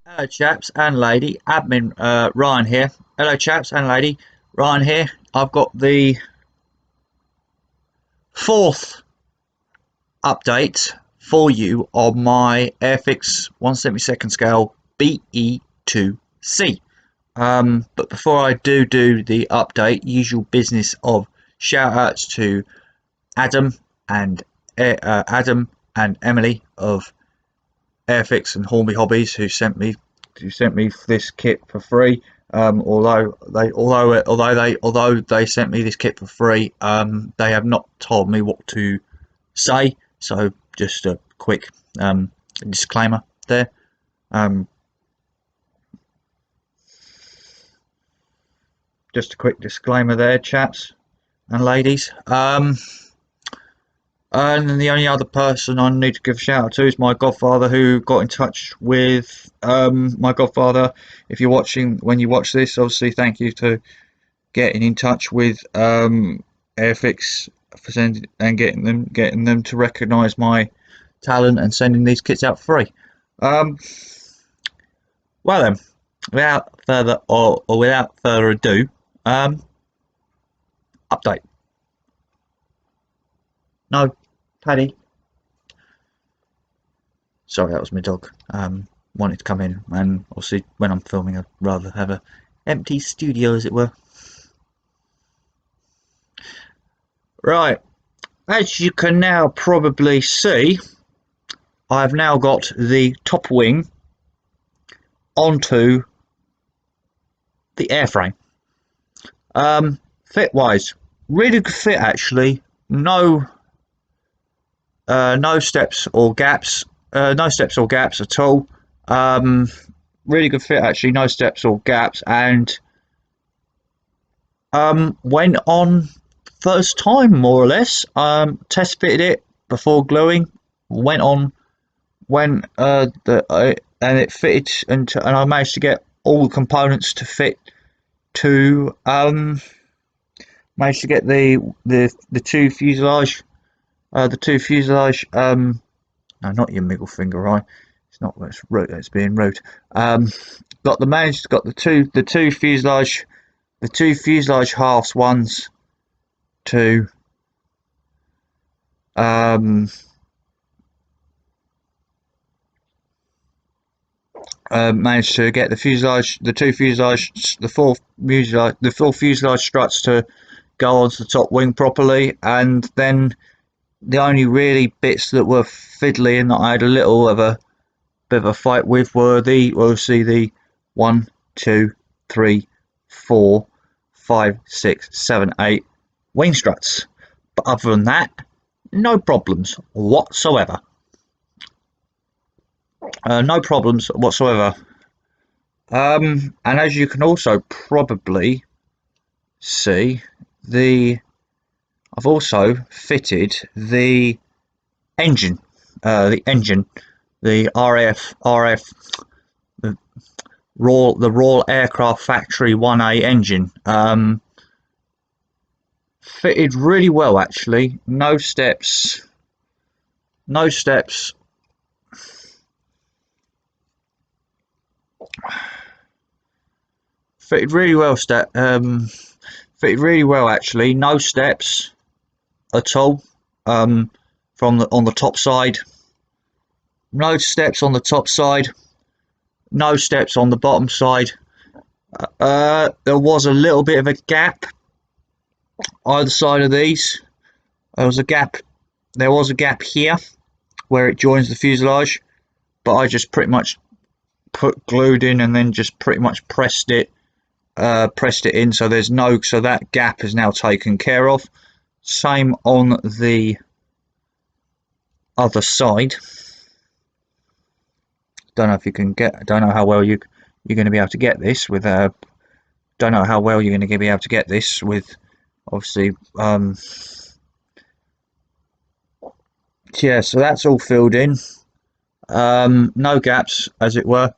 Hello, chaps and lady. Admin Ryan here. Hello, chaps and lady. Ryan here. I've got the fourth update for you on my airfix 1/72 scale be2c. But before I do the update, usual business of shout outs to Adam and Adam and Emily of Airfix and Hornby Hobbies who sent me this kit for free. Although they sent me this kit for free, they have not told me what to say. So just a quick disclaimer there. Um, just a quick disclaimer there, chaps and ladies. And then the only other person I need to give a shout out to is my godfather, who got in touch with my godfather. If you're watching, when you watch this, obviously thank you to getting in touch with Airfix for sending and getting them to recognise my talent and sending these kits out free. Um, well then, without further ado, update. No, Paddy. Sorry, that was my dog. Wanted to come in, and obviously when I'm filming, I'd rather have a empty studio, as it were. Right, as you can now probably see, I've now got the top wing onto the airframe. Fit wise, really good fit actually. No steps or gaps. No steps or gaps at all. Um, really good fit actually. No steps or gaps, and went on first time more or less. Test fitted it before gluing. Went on when and it fitted, and I managed to get all the components to fit to managed to get the two fuselage no, not your middle finger, right? It's not, it's rude, it's being rude. Got the two fuselage halves ones to um managed to get the full fuselage struts to go onto the top wing properly, and then the only really bits that were fiddly and that I had a little of a bit of a fight with were the 1, 2, 3, 4, 5, 6, 7, 8 wing struts. But other than that, no problems whatsoever. No problems whatsoever. And as you can also probably see, I've also fitted engine, the engine, the RF, the Royal Aircraft Factory 1A engine. Fitted really well actually. No steps. No steps. Fitted really well. Fitted really well actually. No steps at all. On the top side. No steps on the top side. No steps on the bottom side. There was a little bit of a gap either side of these. There was a gap. There was a gap here where it joins the fuselage, but I just pretty much glued in and then just pretty much pressed it in. So that gap is now taken care of. Same on the other side. Don't know if you can get. Don't know how well you're going to be able to get this with. Don't know how well you're going to be able to get this with. Obviously, yeah. So that's all filled in. No gaps, as it were.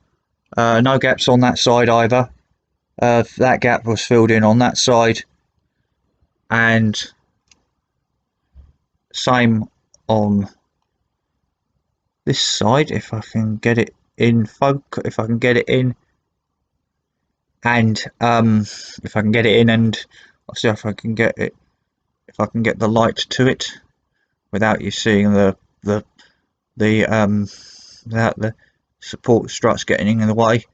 No gaps on that side either. That gap was filled in on that side, and same on this side. If I can get it in focus, if I can get it in, and if I can get it in, and I'll see if I can get it, if I can get the light to it without you seeing the without the support struts getting in the way.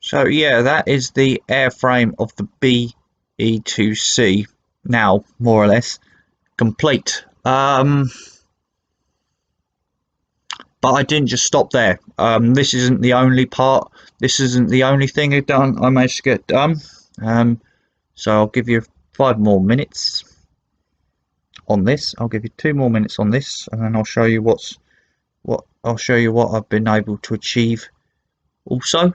So yeah, that is the airframe of the be2c now, more or less complete. But I didn't just stop there. This isn't the only part. This isn't the only thing I managed to get done. So I'll give you 5 more minutes on this. I'll give you 2 more minutes on this, and then I'll show you what I've been able to achieve also.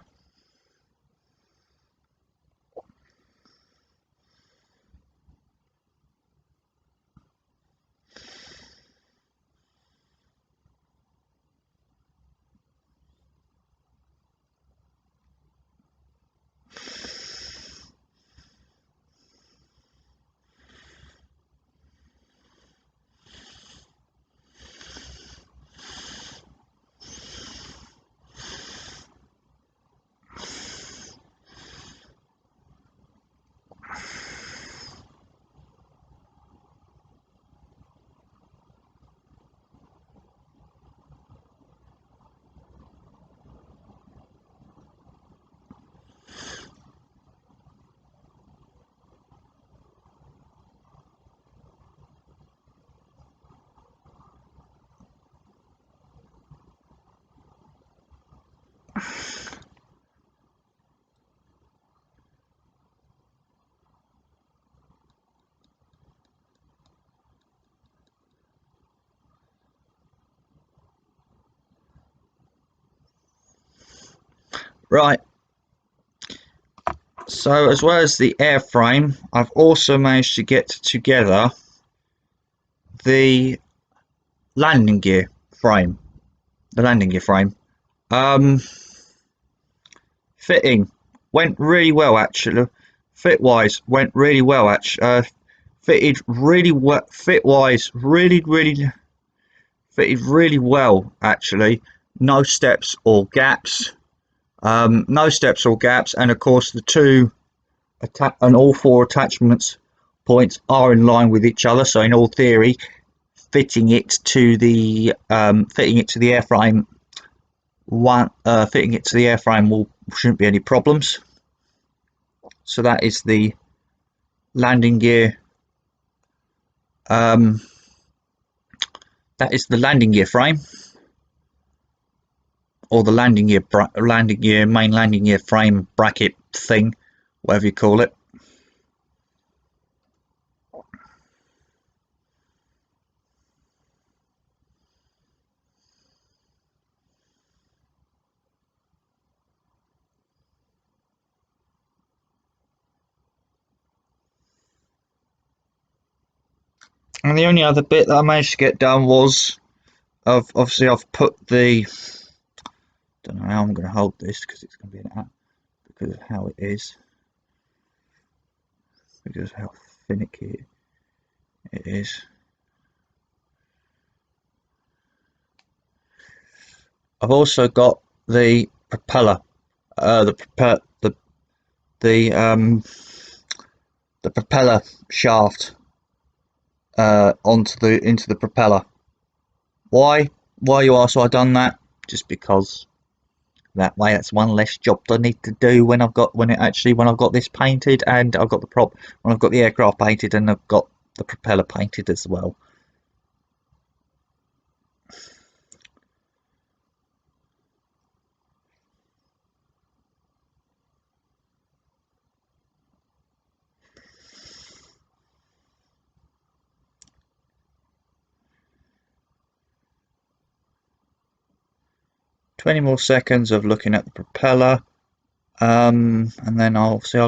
Right, so as well as the airframe, I've also managed to get together the landing gear frame. Um, Fitting went really well actually. Fit wise went really well actually. Fitted really well. Fit wise, really fitted really well actually. No steps or gaps. No steps or gaps, and of course the two and all four attachments points are in line with each other. So in all theory, fitting it to the airframe shouldn't be any problems. So that is the landing gear. That is the landing gear frame, or the main landing gear frame bracket thing, whatever you call it. And the only other bit that I managed to get done was I've put the, don't know how I'm going to hold this because it's going to be an app because of how it is, because of how finicky it is. I've also got the propeller, the propeller shaft into the propeller. Why you ask? I done that just because that way that's one less job I need to do when I've got this painted, and I've got when I've got the aircraft painted and I've got the propeller painted as well. "20 more seconds of looking at the propeller, and then I'll see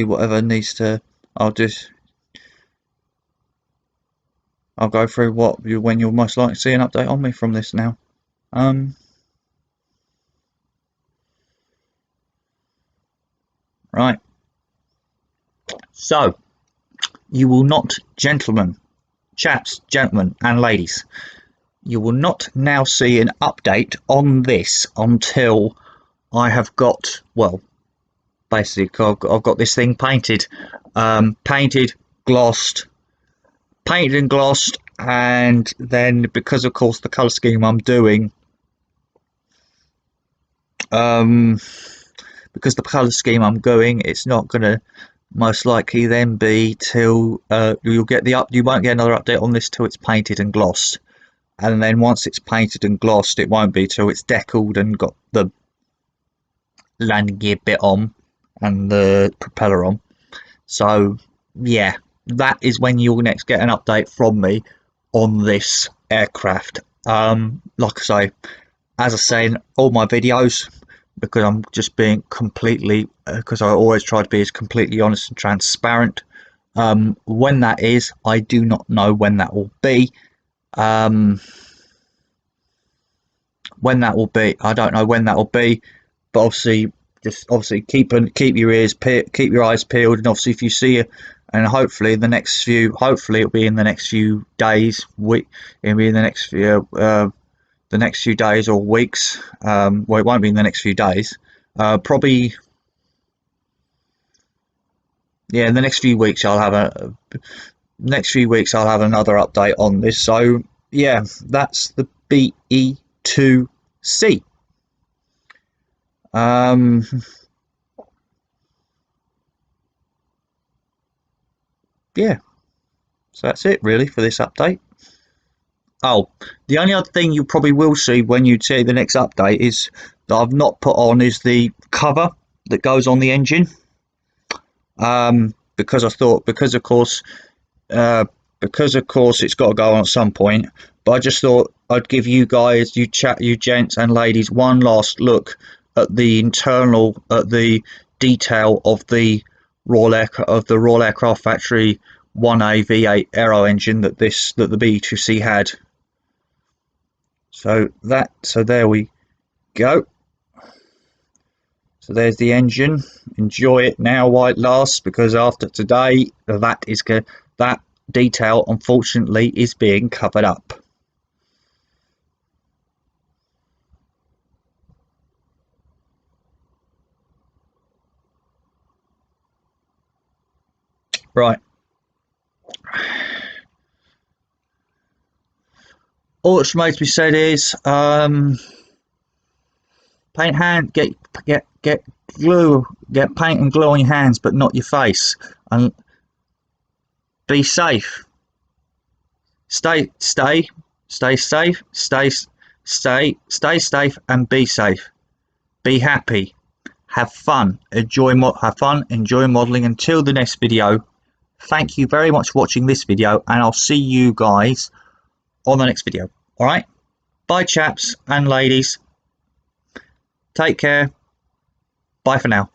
whatever needs to. I'll go through when you'll most likely see an update on me from this now. Right. So you will not, gentlemen, chaps, gentlemen, and ladies, you will not now see an update on this until I have got, well, basically I've got this thing painted, painted, glossed, painted and glossed, and then because of course the color scheme I'm doing, because the color scheme I'm going, it's not gonna most likely then be till you won't get another update on this till it's painted and glossed, and then once it's painted and glossed, it won't be till it's deckled and got the landing gear bit on and the propeller on. So yeah, that is when you'll next get an update from me on this aircraft. Like I say, as I say in all my videos, because I'm just being completely, because I always try to be as completely honest and transparent. When that is, I do not know when that will be. When that will be, I don't know when that will be, but obviously, just obviously keep your keep your eyes peeled, and obviously if you see it, and hopefully it'll be in the next few days, it'll be in the next few days or weeks. Well, it won't be in the next few days. Probably, yeah, in the next few weeks I'll have another update on this. So yeah, that's the be2c. Yeah, so that's it really for this update. Oh, the only other thing you probably will see when you see the next update is that I've not put on is the cover that goes on the engine. Because I thought, because of course it's got to go on at some point. But I just thought I'd give you guys, you gents and ladies, one last look at the detail of the Royal Aircraft Factory 1A V8 aero engine that the be2c had. So there we go. So there's the engine. Enjoy it now while it lasts, because after today, that detail unfortunately is being covered up. Right. All that's remains to be said is paint hand, get glue, get paint and glue on your hands, but not your face, and be safe. Stay safe, stay safe, and be safe. Be happy, have fun, enjoy modeling. Until the next video, thank you very much for watching this video, and I'll see you guys on the next video. All right, bye chaps and ladies, take care, bye for now.